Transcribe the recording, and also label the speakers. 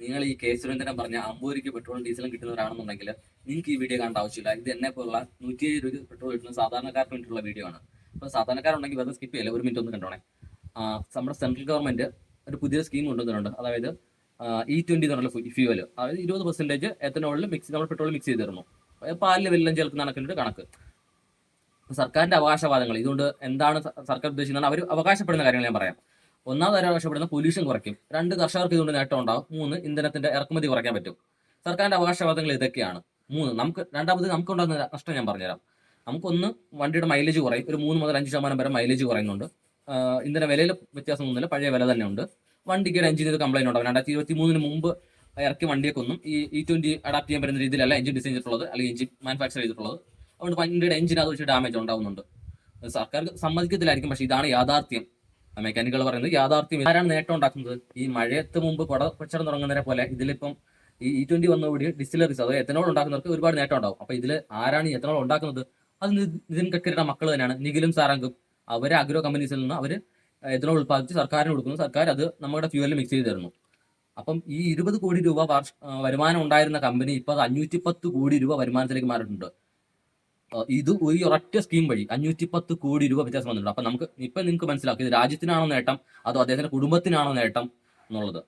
Speaker 1: നിങ്ങൾ ഈ കെ സുരേന്ദ്രൻ പറഞ്ഞ 50 രൂപയ്ക്ക് പെട്രോളും ഡീസലും കിട്ടുന്നവരാണെന്നുണ്ടെങ്കിൽ നിങ്ങൾക്ക് ഈ വീഡിയോ കാണേണ്ട ആവശ്യമില്ല. ഇത് എന്നെ പോലുള്ള 107 രൂപ പെട്രോൾ കിട്ടുന്ന സാധാരണക്കാർക്ക് വേണ്ടിയിട്ടുള്ള വീഡിയോ ആണ്. അപ്പോൾ സാധാരണക്കാരുണ്ടെങ്കിൽ വെറുതെ സ്കിപ്പ് ചെയ്യില്ല, ഒരു മിനിറ്റ് ഒന്ന് കണ്ടോണേ. നമ്മുടെ സെൻട്രൽ ഗവൺമെന്റ് ഒരു പുതിയ സ്കീം കൊണ്ടുവന്നിട്ടുണ്ട്. അതായത് E20 എന്നുള്ള ഫ്യൂവൽ, അതായത് 20% എത്തനോളിൽ നമ്മൾ പെട്രോൾ മിക്സ് ചെയ്ത് തരുന്നു. പാലിൽ വെല്ലം ചേർക്കുന്ന കണക്കിൻ്റെ കണക്ക്. സർക്കാരിന്റെ അവകാശവാദങ്ങൾ ഇതുകൊണ്ട് എന്താണ് സർക്കാർ ഉദ്ദേശിക്കുന്നത്? അവർ അവകാശപ്പെടുന്ന കാര്യങ്ങൾ ഞാൻ പറയാം. ഒന്നാമത് അവകാശപ്പെടുന്ന പൊല്യൂഷൻ കുറയ്ക്കും. 2, കർഷകർക്ക് ഇതുകൊണ്ട് നേട്ടം ഉണ്ടാവും. 3, ഇന്ധനത്തിന്റെ ഇറക്കുമതി കുറയ്ക്കാൻ പറ്റും. സർക്കാരിന്റെ അവകാശവാദങ്ങൾ ഇതൊക്കെയാണ്. 3, നമുക്ക് ഉണ്ടാകുന്ന നഷ്ടം ഞാൻ പറഞ്ഞുതരാം. നമുക്കൊന്ന്, വണ്ടിയുടെ മൈലേജ് കുറയും. ഒരു 3 മുതൽ 5% വരെ മൈലേജ് കുറയുന്നുണ്ട്. ഇന്ധന വിലയിൽ വ്യത്യാസമൊന്നുമില്ല, പഴയ വില തന്നെ ഉണ്ട്. വണ്ടിക്ക് എഞ്ചിൻ കംപ്ലൈന്റ് ഉണ്ടാവും. 2023 മുമ്പ് ഇറക്കിയ വണ്ടിയൊക്കെ ഒന്നും ഈ E20 അഡാപ്റ്റ് ചെയ്യാൻ പറ്റുന്ന രീതിയിലല്ല എഞ്ചിൻ ഡിസൈൻ ചെയ്തിട്ടുള്ളത്, അല്ലെങ്കിൽ എഞ്ചിൻ മാനുഫാക്ചർ ചെയ്തിട്ടുള്ളത്. അതുകൊണ്ട് വണ്ടിയുടെ എഞ്ചിന് അത് വെച്ച് ഡാമേജ് ഉണ്ടാവുന്നുണ്ട്. സർക്കാർ സമ്മതിക്കത്തില്ലായിരിക്കും, പക്ഷേ ഇതാണ് യാഥാർത്ഥ്യം. മെക്കാനിക്കുകൾ പറയുന്നത് യാഥാർത്ഥ്യം. ആരാണ് നേട്ടം ഉണ്ടാക്കുന്നത്? ഈ മഴയത്ത് മുമ്പ് കുട കച്ചവടം തുടങ്ങുന്നതിനെ പോലെ ഇതിലിപ്പം ഈ E20 വന്നതോടെ ഡിസ്റ്റിലറീസ്, അതായത് എത്തനോൾ ഉണ്ടാക്കുന്നവർക്ക് ഒരുപാട് നേട്ടം ഉണ്ടാവും. അപ്പൊ ഇതിൽ ആരാണ് ഈ എത്തനോൾ ഉണ്ടാക്കുന്നത്? അത് നിതിൻ ഗഡ്കരിയുടെ മക്കൾ തന്നെയാണ്, നിഖിലും സാരംഗും. അവരെ അഗ്രോ കമ്പനീസിൽ നിന്ന് അവർ എത്തനോൾ ഉത്പാദിച്ച് സർക്കാരിന് കൊടുക്കുന്നു. സർക്കാർ അത് നമ്മുടെ ഫ്യൂവലിൽ മിക്സ് ചെയ്ത് തരുന്നു. അപ്പം ഈ 20 കോടി രൂപ വരുമാനം ഉണ്ടായിരുന്ന കമ്പനി ഇപ്പൊ 510 കോടി രൂപ വരുമാനത്തിലേക്ക് മാറിയിട്ടുണ്ട്. ഇത് ഈ ഒരൊറ്റ സ്കീം വഴി 510 കോടി രൂപ വ്യത്യാസം വന്നിട്ടുണ്ട്. അപ്പൊ നിങ്ങൾക്ക് മനസ്സിലാക്കി ഇത് രാജ്യത്തിനാണോ നേട്ടം, അതോ അദ്ദേഹത്തിന്റെ കുടുംബത്തിനാണോ നേട്ടം എന്നുള്ളത്.